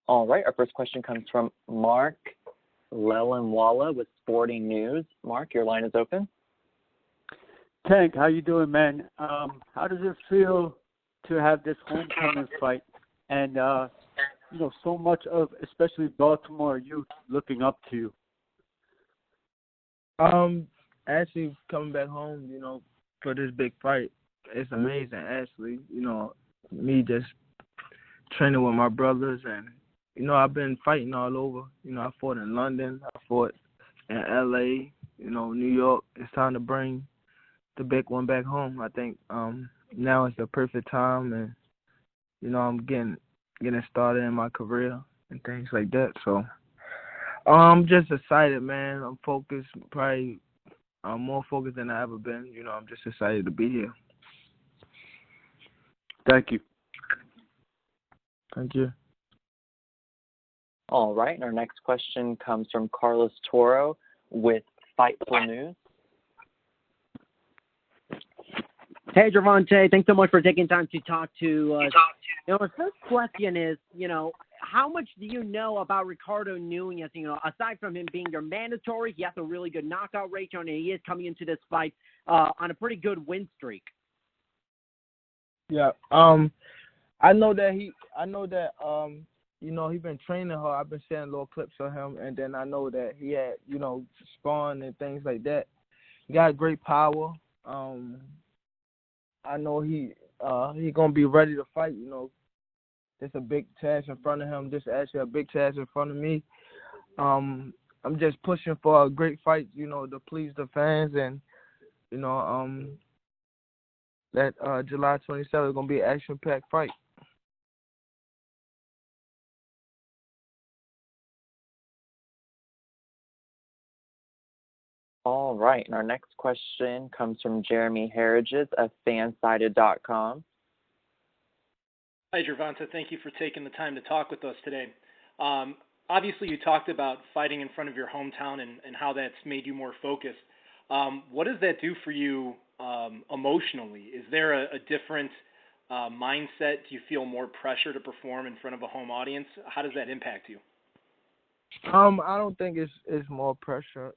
All right, our first question comes from Mark Lelinwala with Sporting News. Mark, your line is open. Tank, how you doing, man? How does it feel to have this homecoming fight and, so much of, especially Baltimore youth, looking up to you? Actually coming back home, for this big fight, it's amazing, actually. Me just training with my brothers and, I've been fighting all over. I fought in London, I fought in LA, New York. It's time to bring the big one back home. I think now is the perfect time, and I'm getting started in my career and things like that. So I'm just excited, man. I'm focused, probably more focused than I ever been. I'm just excited to be here. Thank you. Thank you. All right, and our next question comes from Carlos Toro with Fightful News. Hey, Gervonte, thanks so much for taking time to talk to us. The first question is, how much do you know about Ricardo Nunez? Aside from him being your mandatory, he has a really good knockout rate, and he is coming into this fight on a pretty good win streak. Yeah, I know that he's been training her. I've been seeing little clips of him, and then I know that he had, spawn and things like that. He got great power. I know he gonna be ready to fight. There's a big task in front of him. This is actually a big task in front of me. I'm just pushing for a great fight, to please the fans, and that July 27th is gonna be an action-packed fight. All right, and our next question comes from Jeremy Harridges of Fansided.com. Hi, Gervonte. Thank you for taking the time to talk with us today. Obviously, you talked about fighting in front of your hometown and how that's made you more focused. What does that do for you emotionally? Is there a different mindset? Do you feel more pressure to perform in front of a home audience? How does that impact you? I don't think it's more pressure.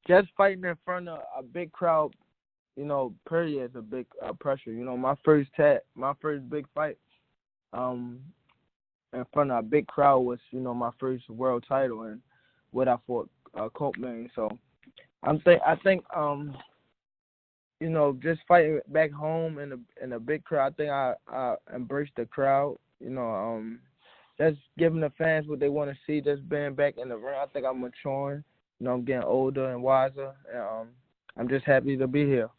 Just fighting in front of a big crowd, period, is a big pressure. My first big fight, in front of a big crowd was, my first world title and what I fought Copeman. So I think just fighting back home in a big crowd, I think I embraced the crowd. Just giving the fans what they want to see, just being back in the ring. I think I'm maturing. I'm getting older and wiser, and I'm just happy to be here.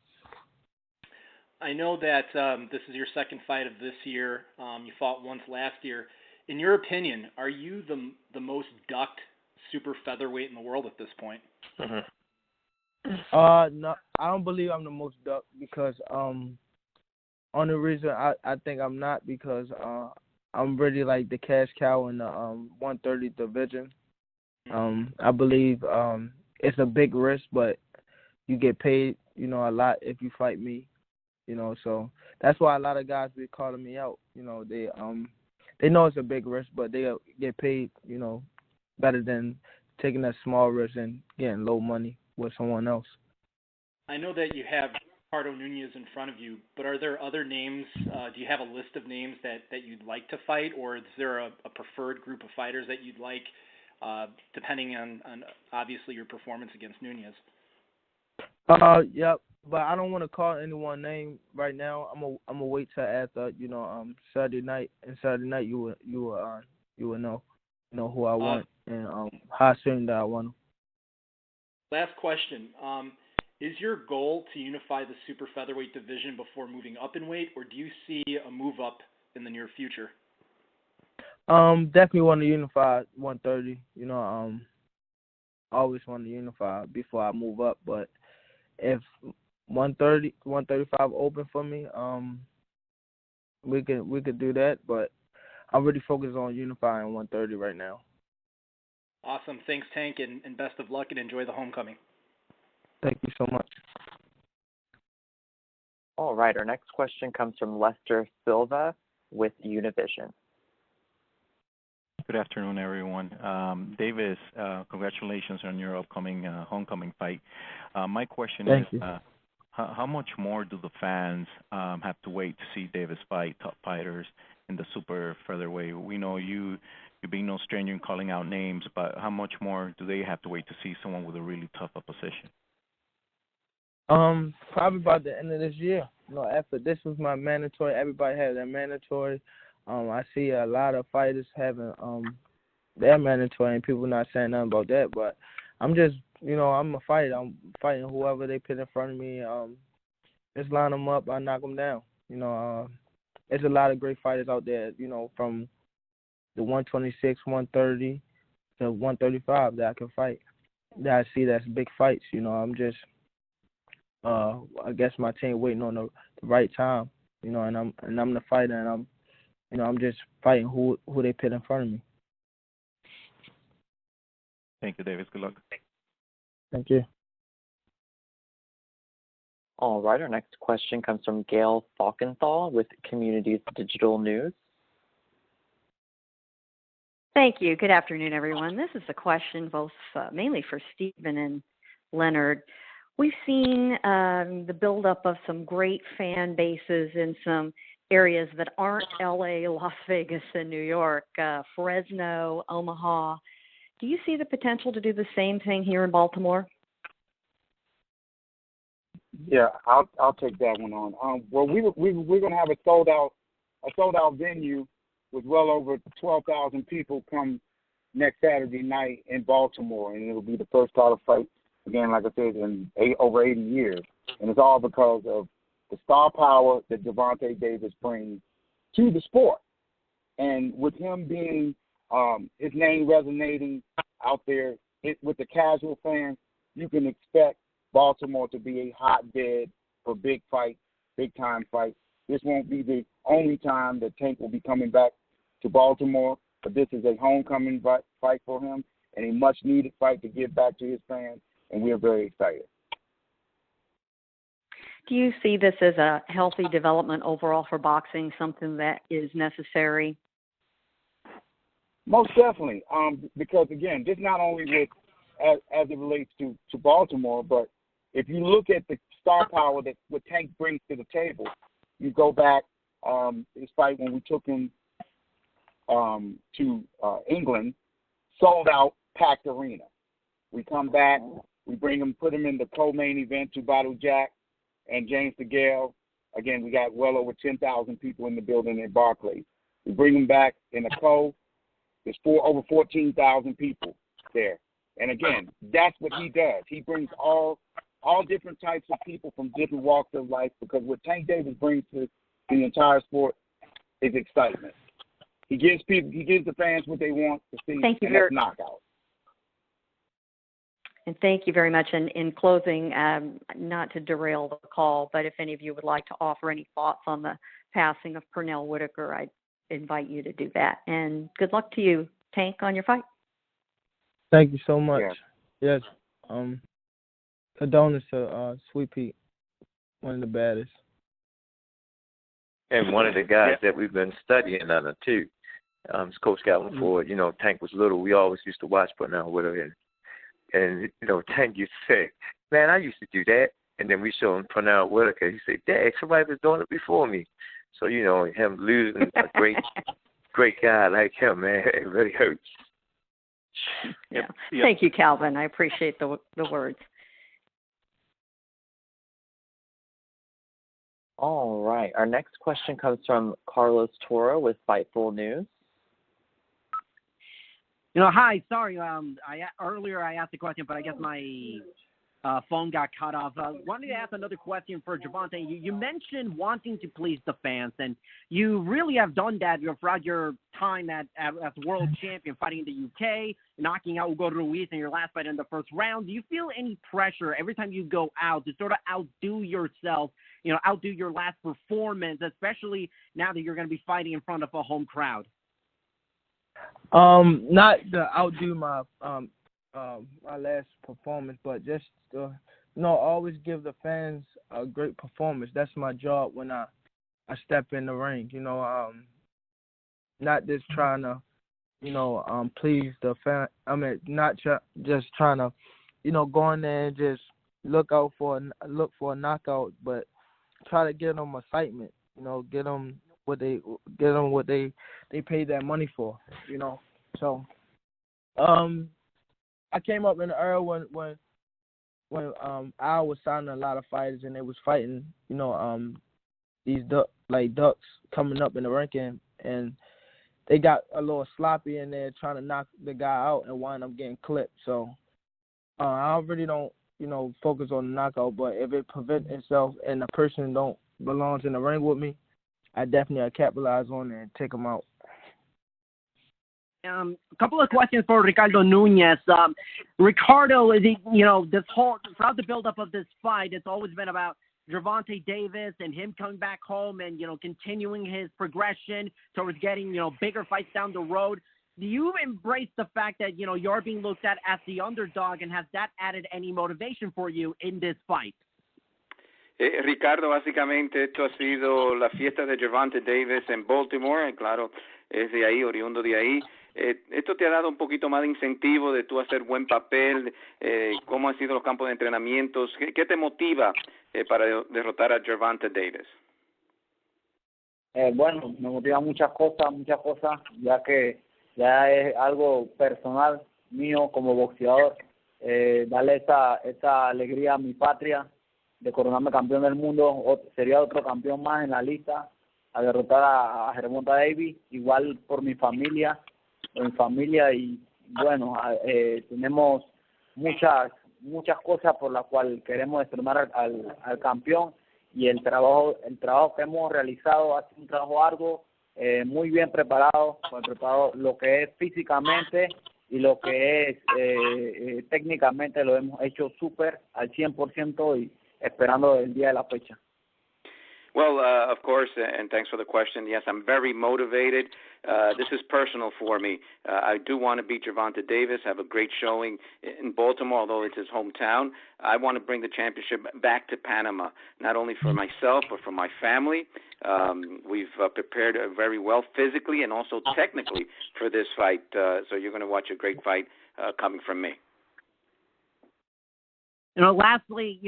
I know that this is your second fight of this year. You fought once last year. In your opinion, are you the most ducked super featherweight in the world at this point? Mm-hmm. No, I don't believe I'm the most ducked because only reason I think I'm not because I'm really like the cash cow in the 130 division. I believe it's a big risk, but you get paid, a lot if you fight me, So that's why a lot of guys be calling me out. They know it's a big risk, but they get paid, better than taking that small risk and getting low money with someone else. I know that you have Ricardo Nunez in front of you, but are there other names? Do you have a list of names that you'd like to fight, or is there a preferred group of fighters that you'd like? Depending on obviously your performance against Nunez. Yep, but I don't want to call anyone name right now. I'm gonna wait till after Saturday night. And Saturday night you will know who I want and how soon that I want him. Last question. Is your goal to unify the super featherweight division before moving up in weight, or do you see a move up in the near future? Definitely want to unify 130. Always want to unify before I move up. But if 130, 135 open for me, we could do that. But I'm really focused on unifying 130 right now. Awesome. Thanks, Tank, and best of luck and enjoy the homecoming. Thank you so much. All right, our next question comes from Lester Silva with Univision. Good afternoon, everyone. Davis, congratulations on your upcoming homecoming fight. My question Thank is, you. how much more do the fans have to wait to see Davis fight top fighters in the super featherweight? We know you being no stranger in calling out names, but how much more do they have to wait to see someone with a really tough opposition? Probably by the end of this year. After this was my mandatory, everybody had their mandatory. I see a lot of fighters having their mandatory, and people not saying nothing about that. But I'm just, I'm a fighter. I'm fighting whoever they put in front of me. Just line them up, I knock them down. There's a lot of great fighters out there. From the 126, 130 to 135 that I can fight. That I see that's big fights. I'm just, I guess my team waiting on the right time. And I'm the fighter, and I'm just fighting who they put in front of me. Thank you, Davis. Good luck. Thank you. All right, our next question comes from Gail Falkenthal with Communities Digital News. Thank you. Good afternoon, everyone. This is a question both mainly for Stephen and Leonard. We've seen the buildup of some great fan bases in some areas that aren't LA, Las Vegas, and New York, Fresno, Omaha. Do you see the potential to do the same thing here in Baltimore? Yeah, I'll take that one on. Well, we're gonna have a sold out venue with well over 12,000 people come next Saturday night in Baltimore, and it'll be the first title fight again, like I said, in over 80 years, and it's all because of the star power that Gervonte Davis brings to the sport, and with him being his name resonating out there with the casual fans, you can expect Baltimore to be a hotbed for big fights, big-time fights. This won't be the only time that Tank will be coming back to Baltimore, but this is a homecoming fight for him and a much-needed fight to give back to his fans, and we're very excited. Do you see this as a healthy development overall for boxing, something that is necessary? Most definitely, because, again, this not only with as it relates to Baltimore, but if you look at the star power that what Tank brings to the table, you go back his fight when we took him to England, sold out, packed arena. We come back, we bring him, put him in the co-main event to Badu Jack and James DeGale. Again, we got well over 10,000 people in the building in Barclays. We bring him back in a co. There's over 14,000 people there. And again, that's what he does. He brings all different types of people from different walks of life, because what Tank Davis brings to the entire sport is excitement. He gives the fans what they want to see, and that's knockout. And thank you very much. And in closing, not to derail the call, but if any of you would like to offer any thoughts on the passing of Pernell Whitaker, I'd invite you to do that. And good luck to you, Tank, on your fight. Thank you so much. Yeah. Yes. Condolences to Sweet Pete, one of the baddest. And one of the guys that we've been studying under, too. Coach Calvin Ford. Tank was little. We always used to watch Pernell Whitaker. And Tank used to say, man, I used to do that. And then we show him Pernell Whitaker. He said, Dad, somebody was doing it before me. So, him losing a great guy like him, man, it really hurts. Yeah. Thank you, Calvin. I appreciate the words. All right. Our next question comes from Carlos Toro with Fightful News. Hi. Sorry. Earlier I asked a question, but I guess my phone got cut off. Wanted to ask another question for Gervonte. You mentioned wanting to please the fans, and you really have done that throughout your time as world champion, fighting in the UK, knocking out Hugo Ruiz in your last fight in the first round. Do you feel any pressure every time you go out to sort of outdo yourself, outdo your last performance, especially now that you're going to be fighting in front of a home crowd? Not to outdo my last performance, but just to, always give the fans a great performance. That's my job when I step in the ring. Not just trying to, please the fan. I mean, not just trying to, go in there and just look for a knockout, but try to get them excitement. Get them what they paid that money for. So I came up in the era when I was signing a lot of fighters and they was fighting, these ducks coming up in the ranking, and they got a little sloppy in there trying to knock the guy out and wind up getting clipped. So I really don't, focus on the knockout, but if it prevents itself and the person don't belongs in the ring with me, I definitely capitalize on it and take them out. A couple of questions for Ricardo Nunez. Ricardo, this whole throughout the buildup of this fight, it's always been about Gervonte Davis and him coming back home and continuing his progression towards getting bigger fights down the road. Do you embrace the fact that you're being looked at as the underdog, and has that added any motivation for you in this fight? Ricardo, básicamente esto ha sido la fiesta de Gervonte Davis en Baltimore, claro, es de ahí, oriundo de ahí. Esto te ha dado un poquito más de incentivo de tú hacer buen papel, cómo han sido los campos de entrenamientos, ¿qué te motiva para derrotar a Gervonte Davis? Bueno, me motiva muchas cosas, ya que ya es algo personal mío como boxeador, darle esa alegría a mi patria de coronarme campeón del mundo. Sería otro campeón más en la lista a derrotar a Gervonte Davis, igual por mi familia y bueno, tenemos muchas cosas por las cuales queremos destronar al campeón, y el trabajo que hemos realizado ha sido un trabajo arduo, muy bien preparado lo que es físicamente y lo que es técnicamente, lo hemos hecho súper al 100% y esperando el día de la fecha. Well, of course, and thanks for the question. Yes, I'm very motivated. This is personal for me. I do want to beat Gervonte Davis, have a great showing in Baltimore, although it's his hometown. I want to bring the championship back to Panama, not only for myself, but for my family. We've prepared very well physically and also technically for this fight, so you're going to watch a great fight coming from me. Lastly,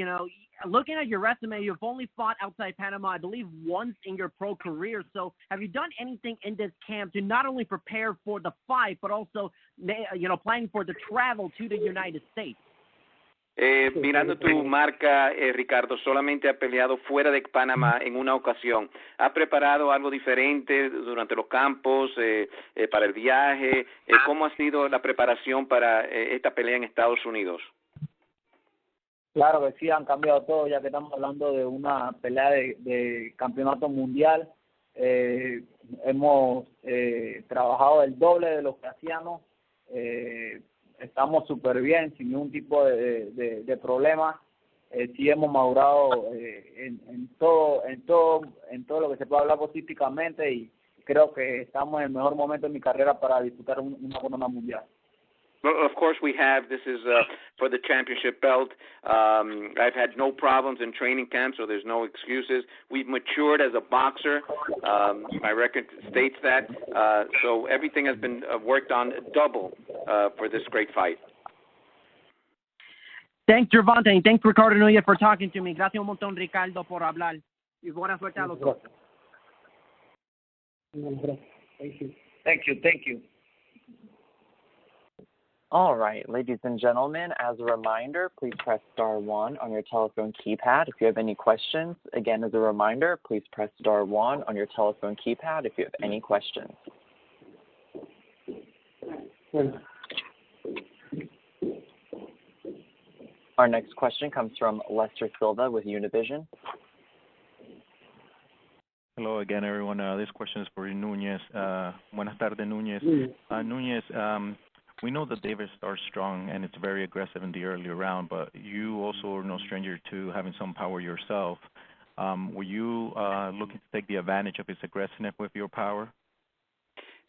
looking at your resume, you've only fought outside Panama, I believe, once in your pro career. So have you done anything in this camp to not only prepare for the fight, but also, planning for the travel to the United States? Mirando tu marca, Ricardo, solamente ha peleado fuera de Panamá en una ocasión. ¿Ha preparado algo diferente durante los campos, para el viaje? ¿Cómo ha sido la preparación para esta pelea en Estados Unidos? Claro que sí, han cambiado todo, ya que estamos hablando de una pelea de campeonato mundial. Hemos trabajado el doble de lo que hacíamos. Estamos súper bien, sin ningún tipo de problema. Sí hemos madurado en todo lo que se puede hablar posíficamente, y creo que estamos en el mejor momento de mi carrera para disputar una corona mundial. Well, of course we have. This is for the championship belt. I've had no problems in training camp, so there's no excuses. We've matured as a boxer. My record states that. So everything has been worked on double for this great fight. Thanks, Gervonte, and thanks, Ricardo Nunez, for talking to me. Gracias un montón, Ricardo, por hablar. Y buena suerte a los dos. Thank you. All right, ladies and gentlemen, as a reminder, please press star 1 on your telephone keypad if you have any questions. Again, as a reminder, please press star 1 on your telephone keypad if you have any questions. Our next question comes from Lester Silva with Univision. Hello again, everyone. This question is for Nunez. Buenas tardes, Nunez. Nunez, we know that Davis starts strong and it's very aggressive in the early round, but you also are no stranger to having some power yourself. Were you looking to take the advantage of his aggressiveness with your power?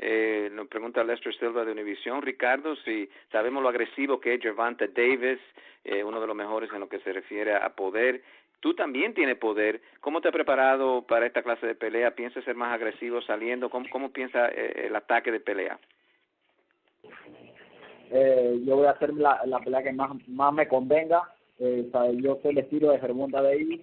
Nos pregunta Lester Silva de Univision. Ricardo, si sabemos lo agresivo que es Gervonte Davis, uno de los mejores en lo que se refiere a poder. Tú también tienes poder. ¿Cómo te has preparado para esta clase de pelea? ¿Piensas ser más agresivo saliendo? ¿Cómo piensa el ataque de pelea? yo voy a hacer la pelea que más me convenga. Yo soy el estilo de Gervonte Davis.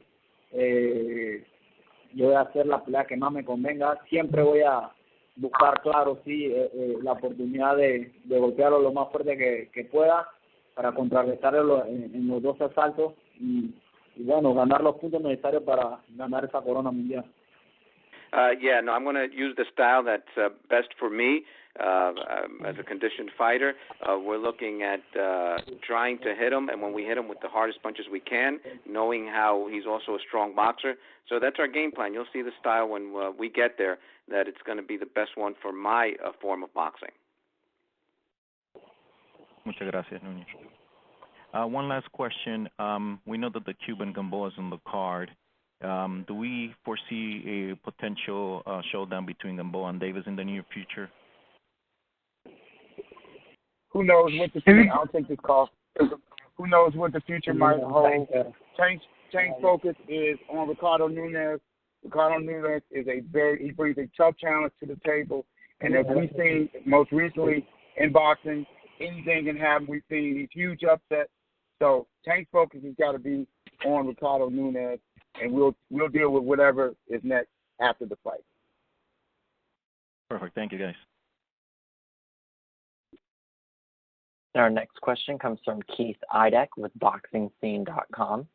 Yo voy a hacer la pelea que más me convenga. Siempre voy a buscar, claro, sí, la oportunidad de golpearlo lo más fuerte que pueda para contrarrestarlo en los dos asaltos y bueno, ganar los puntos necesarios para ganar esa corona mundial. I'm going to use the style that's best for me as a conditioned fighter. We're looking at trying to hit him, and when we hit him with the hardest punches we can, knowing how he's also a strong boxer. So that's our game plan. You'll see the style when we get there, that it's going to be the best one for my form of boxing. Muchas gracias, Núñez. One last question. We know that the Cuban Gamboa is on the card. Do we foresee a potential showdown between Gamboa and Davis in the near future? Who knows what the future? I'll take this call. Who knows what the future might hold? Tank's focus is on Ricardo Nunes. Ricardo Nunes is he brings a tough challenge to the table, and as we've seen most recently in boxing, anything can happen. We've seen these huge upsets. So Tank's focus has got to be on Ricardo Nunes, and we'll deal with whatever is next after the fight. Perfect. Thank you, guys. Our next question comes from Keith Idek with BoxingScene.com.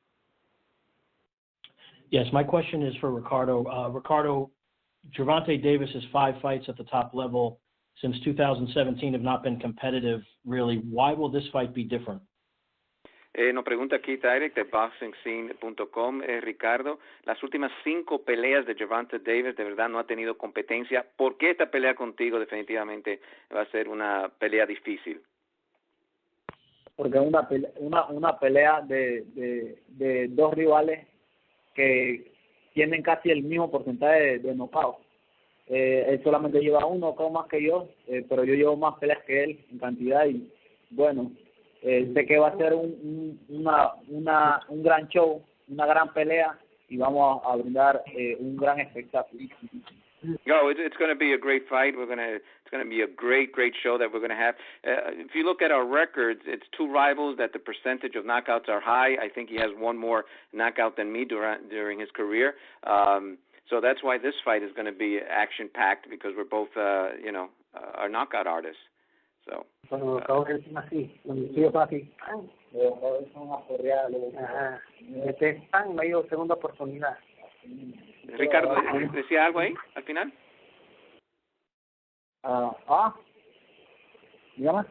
Yes, my question is for Ricardo. Ricardo, Gervonte Davis's 5 fights at the top level since 2017 have not been competitive, really. Why will this fight be different? Nos pregunta Keith Idek de BoxingScene.com, Ricardo, las últimas 5 peleas de Gervonte Davis de verdad no ha tenido competencia. ¿Por qué esta pelea contigo definitivamente va a ser una pelea difícil? Porque es una pelea de dos rivales que tienen casi el mismo porcentaje de knockout. Él solamente lleva un knockout más que yo, pero yo llevo más peleas que él en cantidad y bueno, sé que va a ser un gran show, una gran pelea y vamos a brindar un gran espectáculo. No, it's going to be a great fight. It's going to be a great show that we're going to have. If you look at our records, it's 2 rivals that the percentage of knockouts are high. I think he has 1 more knockout than me during his career. So that's why this fight is going to be action-packed because we're both, are knockout artists. So. Segunda oportunidad. Ricardo, ¿decía algo ahí al final? Dígame.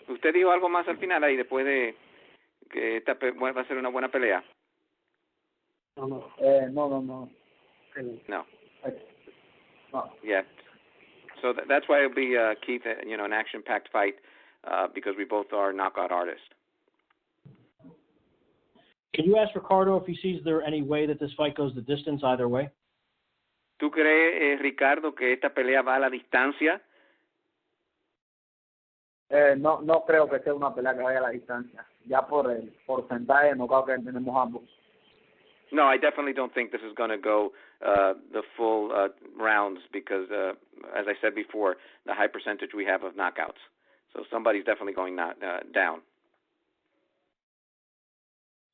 ¿Usted dijo algo más al final ahí después de que esta va a ser una buena pelea? No. No. Yeah. So that's why it'll be, Keith, an action-packed fight because we both are knockout artists. Can you ask Ricardo if he sees there any way that this fight goes the distance either way? ¿Tú crees, Ricardo, que esta pelea va a la distancia? No creo que sea una pelea que vaya a la distancia, ya por el porcentaje de knockout que tenemos ambos. No, I definitely don't think this is going to go the full rounds because, as I said before, the high percentage we have of knockouts. So somebody's definitely going down.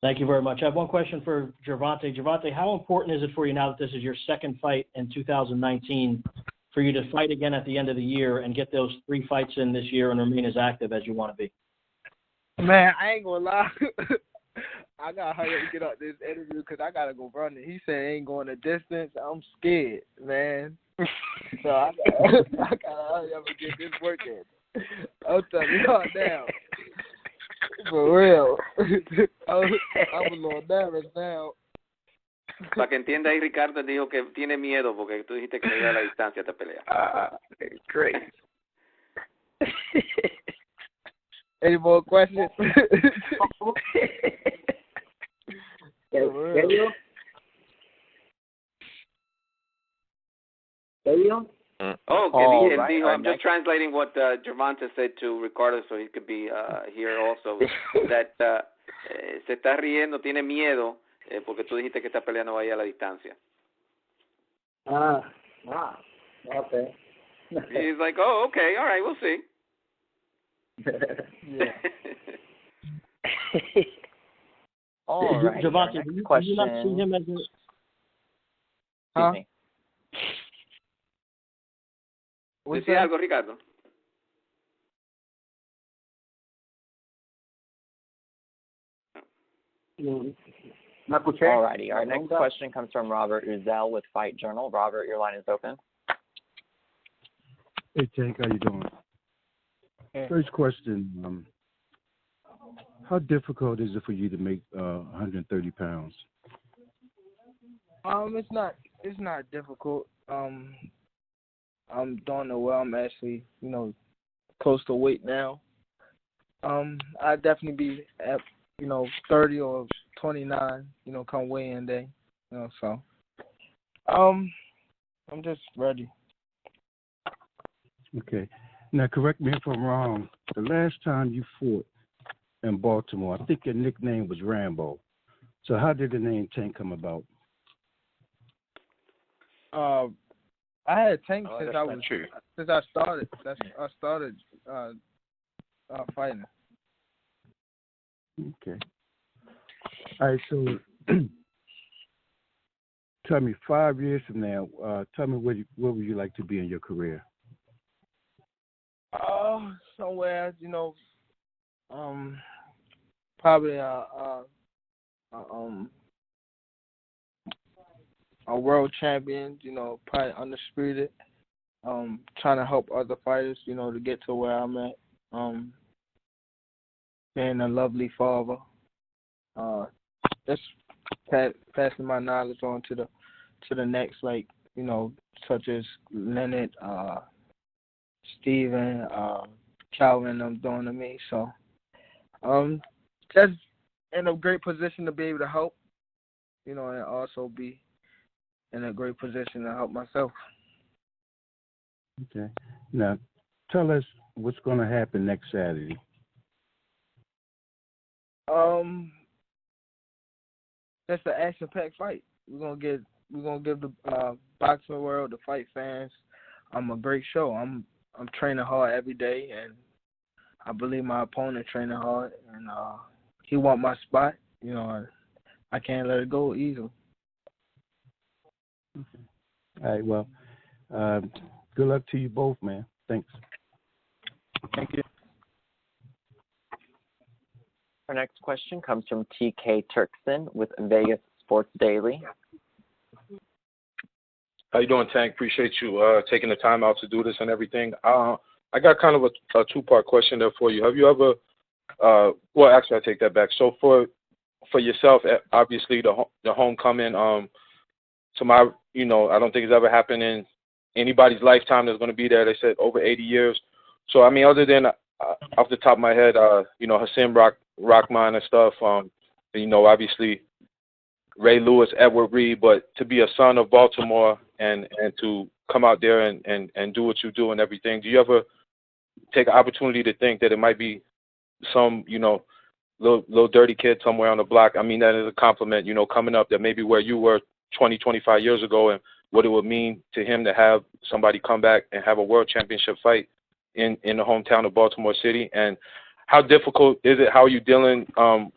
Thank you very much. I have one question for Gervonte. Gervonte, how important is it for you now that this is your second fight in 2019 for you to fight again at the end of the year and get those 3 fights in this year and remain as active as you want to be? Man, I ain't going to lie. I got to hurry up and get out this interview because I got to go running. He said ain't going a distance. I'm scared, man. So I got to hurry up and get this work in. I'm telling y'all now. For real. I'm a little nervous now. Para que entienda ahí, Ricardo dijo que tiene miedo porque tú dijiste que no iba a la distancia esta pelea. Great. Any more questions? Dijo, I'm just translating what Gervonte said to Ricardo so he could be here also, that se está riendo, tiene miedo, porque tú dijiste que esta pelea no vaya a la distancia. Okay. He's like, oh, okay, all right, we'll see. Yeah. All right. Gervonte, do you not see him as a... Excuse me. Decía algo, Ricardo. All righty. Our next question comes from Robert Uzel with Fight Journal. Robert, your line is open. Hey, Tank, how you doing? Hey. First question, how difficult is it for you to make 130 pounds? It's not difficult. I'm doing it well. I'm actually, close to weight now. I'd definitely be at, 30 or 29, come weigh-in day, so. I'm just ready. Okay. Now, correct me if I'm wrong. The last time you fought in Baltimore, I think your nickname was Rambo. So how did the name Tank come about? I had Tank since I started. I started fighting. Okay. All right. So, tell me, 5 years from now, tell me where would you like to be in your career? Somewhere, probably a world champion, probably undisputed. Trying to help other fighters, to get to where I'm at. Being a lovely father. Just passing my knowledge on to the next, such as Leonard, Steven, Calvin, them doing to me. So, just in a great position to be able to help, and also be in a great position to help myself. Okay. Now, tell us what's going to happen next Saturday. That's an action-packed fight. We're gonna give the boxing world, the fight fans, a great show. I'm training hard every day, and I believe my opponent training hard, and he want my spot. I can't let it go easily. Okay. All right. Well, good luck to you both, man. Thanks. Thank you. Our next question comes from TK Turkson with Vegas Sports Daily. How you doing, Tank? Appreciate you taking the time out to do this and everything. I got kind of a two-part question there for you. Have you ever well, actually, I take that back. So for yourself, obviously the homecoming, to my, I don't think it's ever happened in anybody's lifetime that's going to be there. They said over 80 years. So, I mean, other than off the top of my head, Hasim Rahman and stuff, obviously Ray Lewis, Edward Reed, but to be a son of Baltimore and to come out there and do what you do and everything, do you ever take an opportunity to think that it might be some, little dirty kid somewhere on the block? I mean, that is a compliment, coming up, that maybe where you were 20, 25 years ago, and what it would mean to him to have somebody come back and have a world championship fight in the hometown of Baltimore City. And how difficult is it? How are you dealing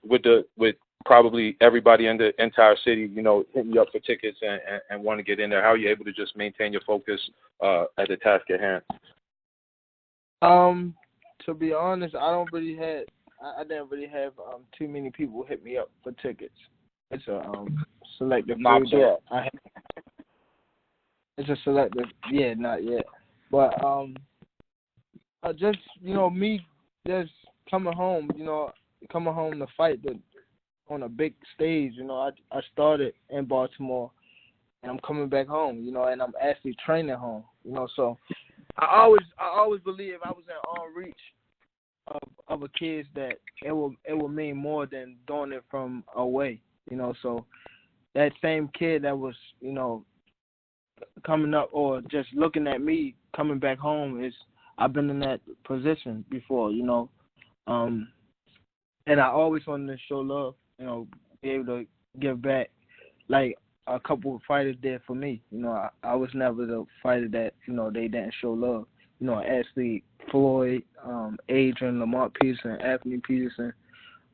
with probably everybody in the entire city, hitting you up for tickets and want to get in there? How are you able to just maintain your focus at the task at hand? To be honest, I didn't really have too many people hit me up for tickets. It's a selective. Not yet. It's a selective. Yeah, not yet. But just me just coming home to fight on a big stage. I started in Baltimore, and I'm coming back home. And I'm actually training home. So I always believe I was in arm reach of a kids that it will mean more than doing it from away. So that same kid that was coming up or just looking at me coming back home, I've been in that position before. And I always wanted to show love, be able to give back like a couple of fighters did for me. I was never the fighter that, they didn't show love. Actually Floyd, Adrian, Lamont Peterson, Anthony Peterson.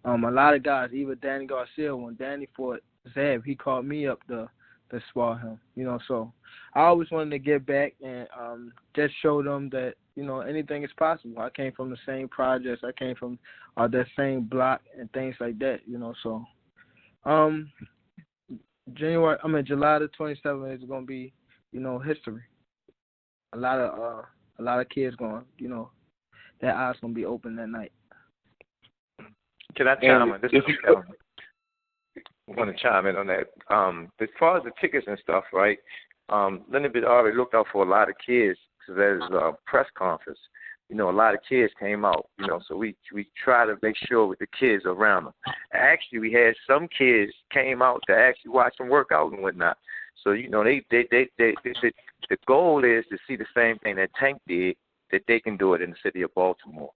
A lot of guys, even Danny Garcia, when Danny fought Zab, he called me up to spar him, so I always wanted to get back and just show them that, anything is possible. I came from the same projects, I came from that same block and things like that, so July the 27th is gonna be, history. A lot of kids going, their eyes gonna be open that night. Can I chime in? This is Kevin. I want to chime in on that. As far as the tickets and stuff, right? Leonard Bit already looked out for a lot of kids because there's a press conference. A lot of kids came out. So we try to make sure with the kids around them. Actually, we had some kids came out to actually watch them work out and whatnot. So the goal is to see the same thing that Tank did, that they can do it in the city of Baltimore.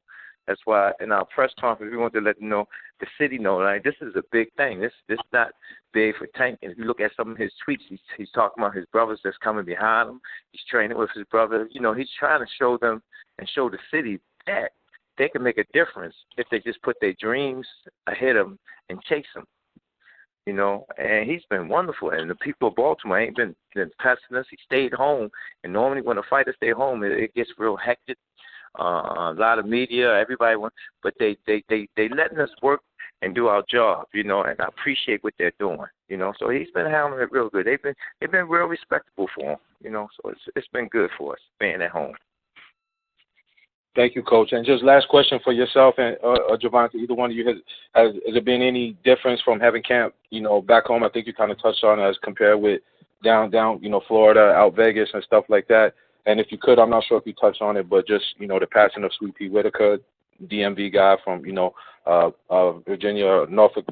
That's why in our press conference we want to let them know, the city know, like, this is a big thing. This is not big for Tank. And if you look at some of his tweets, he's talking about his brothers that's coming behind him. He's training with his brothers. He's trying to show them and show the city that they can make a difference if they just put their dreams ahead of them and chase them. And he's been wonderful. And the people of Baltimore ain't been pesting us. He stayed home. And normally when a fighter stay home, it gets real hectic. A lot of media, everybody wants, but they letting us work and do our job, and I appreciate what they're doing, So he's been handling it real good. They've been real respectable for him, So it's been good for us being at home. Thank you, Coach. And just last question for yourself and Gervonte, either one of you, has there been any difference from having camp, back home? I think you kind of touched on it as compared with down, Florida, out Vegas and stuff like that. And if you could, I'm not sure if you touched on it, but just, the passing of Sweet Pea Whitaker, DMV guy from, Virginia, Norfolk,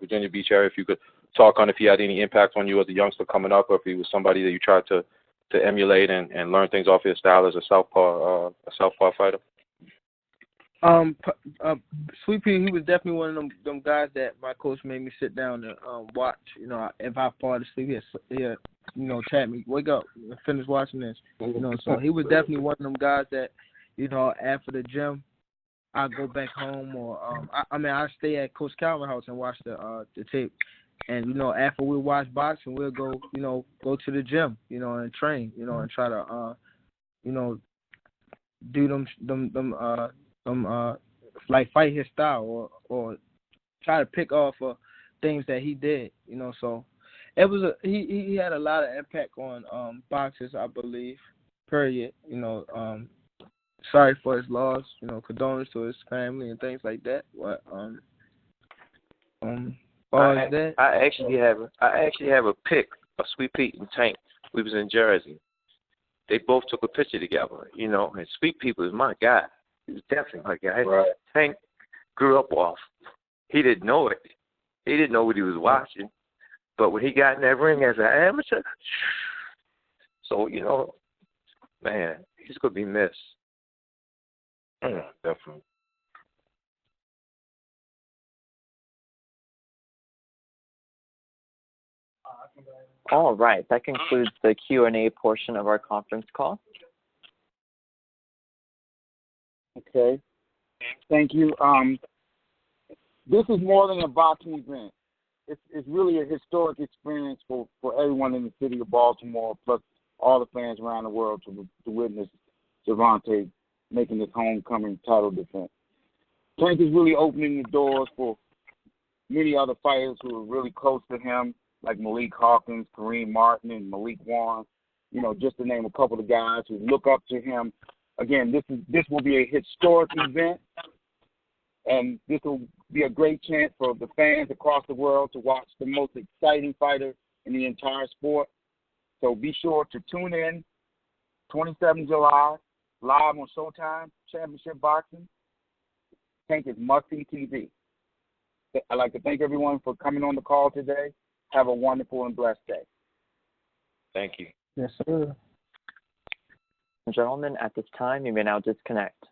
Virginia Beach area, if you could talk on if he had any impact on you as a youngster coming up, or if he was somebody that you tried to emulate and learn things off his style as a southpaw fighter. Sweet Pea, he was definitely one of them guys that my coach made me sit down and watch. If I fall asleep, he'll tap me, wake up, finish watching this. So he was definitely one of them guys that, after the gym, I go back home, or I stay at Coach Calvin's house and watch the tape. And after we watch boxing, we'll go go to the gym, and train, and try to do them like fight his style, or try to pick off things that he did, So it was he had a lot of impact on boxers, I believe. Period. Sorry for his loss. Condolences to his family and things like that. But I actually have a pic of Sweet Pea and Tank. We was in Jersey. They both took a picture together, and Sweet Pea was my guy. He was definitely my guy. Right. Tank grew up off. He didn't know it. He didn't know what he was watching. But when he got in that ring as an amateur, so, man, he's going to be missed. Definitely. All right, that concludes the Q&A portion of our conference call. Okay, thank you. This is more than a boxing event. It's really a historic experience for everyone in the city of Baltimore, plus all the fans around the world to witness Gervonte making his homecoming title defense. Tank is really opening the doors for many other fighters who are really close to him, like Malik Hawkins, Kareem Martin, and Malik Warren, just to name a couple of guys who look up to him. Again, this will be a historic event, and this will be a great chance for the fans across the world to watch the most exciting fighter in the entire sport. So be sure to tune in 27 July, live on Showtime, Championship Boxing. Tank is must-see TV. I'd like to thank everyone for coming on the call today. Have a wonderful and blessed day. Thank you. Yes, sir. Gentlemen, at this time, you may now disconnect.